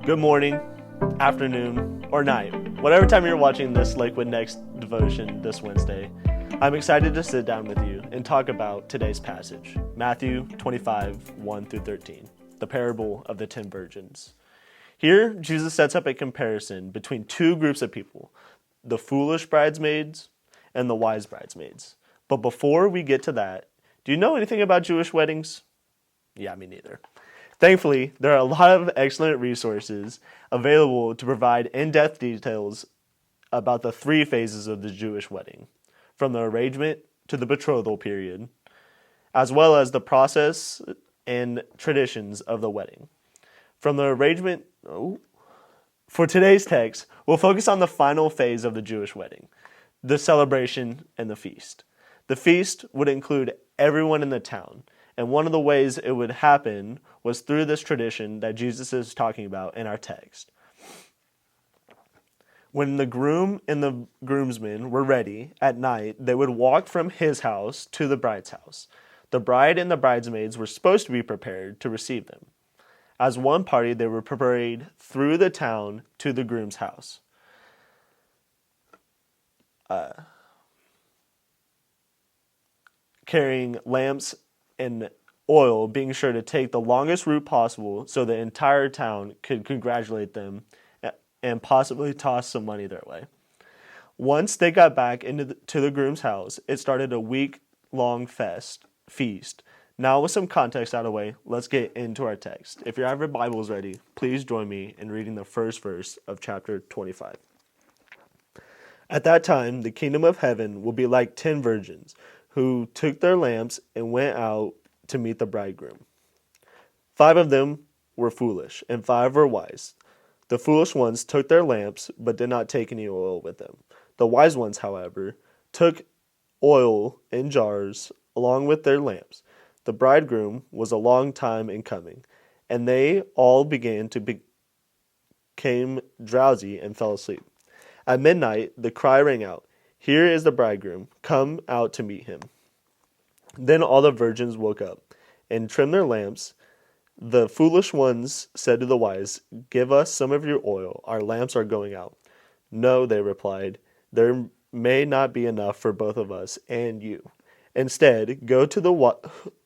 Good morning, afternoon, or night, whatever time you're watching this Lakewood Next devotion this Wednesday. I'm excited to sit down with you and talk about today's passage, Matthew 25, 1 through 13, the parable of the 10 virgins. Here, Jesus sets up a comparison between two groups of people, the foolish bridesmaids and the wise bridesmaids. But before we get to that, do you know anything about Jewish weddings? Yeah, me neither. Thankfully, there are a lot of excellent resources available to provide in-depth details about the three phases of the Jewish wedding, from the arrangement to the betrothal period, as well as the process and traditions of the wedding. From the arrangement, for today's text, we'll focus on the final phase of the Jewish wedding, the celebration and the feast. The feast would include everyone in the town, and one of the ways it would happen was through this tradition that Jesus is talking about in our text. When the groom and the groomsmen were ready at night, they would walk from his house to the bride's house. The bride and the bridesmaids were supposed to be prepared to receive them. As one party, they were parade through the town to the groom's house. Carrying lamps and oil, being sure to take the longest route possible so the entire town could congratulate them and possibly toss some money their way. Once they got back to the groom's house, it started a week-long feast. Now with some context out of the way, let's get into our text. If you have your Bibles ready, please join me in reading the first verse of chapter 25. At that time, the kingdom of heaven will be like 10 virgins who took their lamps and went out to meet the bridegroom. 5 of them were foolish, and 5 were wise. The foolish ones took their lamps, but did not take any oil with them. The wise ones, however, took oil in jars along with their lamps. The bridegroom was a long time in coming, and they all began to become drowsy and fell asleep. At midnight, the cry rang out, "Here is the bridegroom, come out to meet him." Then all the virgins woke up and trimmed their lamps. The foolish ones said to the wise, "Give us some of your oil, our lamps are going out." "No," they replied, "there may not be enough for both of us and you. Instead, go to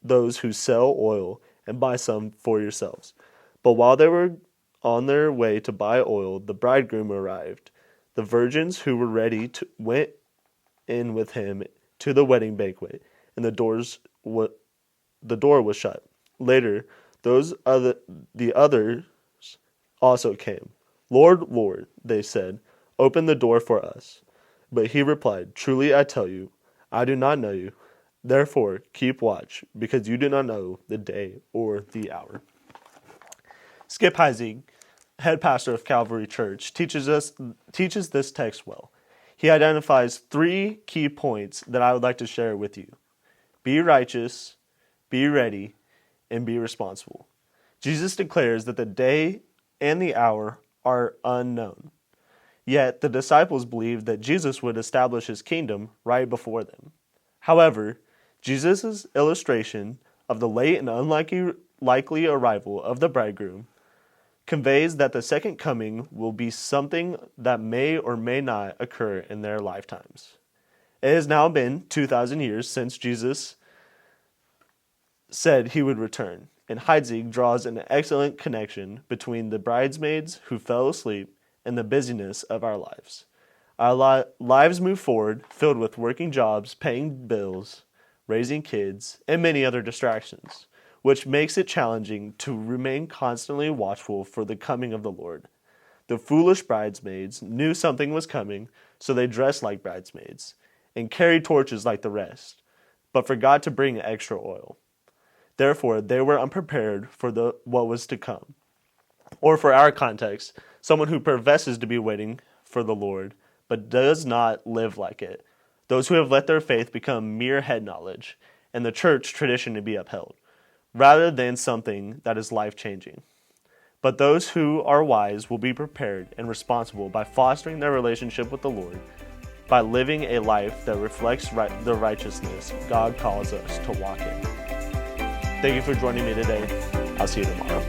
those who sell oil and buy some for yourselves." But while they were on their way to buy oil, the bridegroom arrived. The virgins who were ready went in with him to the wedding banquet, and the door was shut. Later, the others also came. "Lord, Lord," they said, "open the door for us." But he replied, "Truly I tell you, I do not know you. Therefore, keep watch, because you do not know the day or the hour." Skip Heitzig, head pastor of Calvary Church, teaches this text well. He identifies 3 key points that I would like to share with you. Be righteous, be ready, and be responsible. Jesus declares that the day and the hour are unknown. Yet the disciples believed that Jesus would establish his kingdom right before them. However, Jesus' illustration of the late and unlikely arrival of the bridegroom conveys that the second coming will be something that may or may not occur in their lifetimes. It has now been 2,000 years since Jesus said he would return, and Heitzig draws an excellent connection between the bridesmaids who fell asleep and the busyness of our lives. Our lives move forward, filled with working jobs, paying bills, raising kids, and many other distractions, which makes it challenging to remain constantly watchful for the coming of the Lord. The foolish bridesmaids knew something was coming, so they dressed like bridesmaids and carried torches like the rest, but forgot to bring extra oil. Therefore, they were unprepared for what was to come. Or for our context, someone who professes to be waiting for the Lord, but does not live like it. Those who have let their faith become mere head knowledge, and the church tradition to be upheld, rather than something that is life-changing. But those who are wise will be prepared and responsible by fostering their relationship with the Lord, by living a life that reflects the righteousness God calls us to walk in. Thank you for joining me today. I'll see you tomorrow.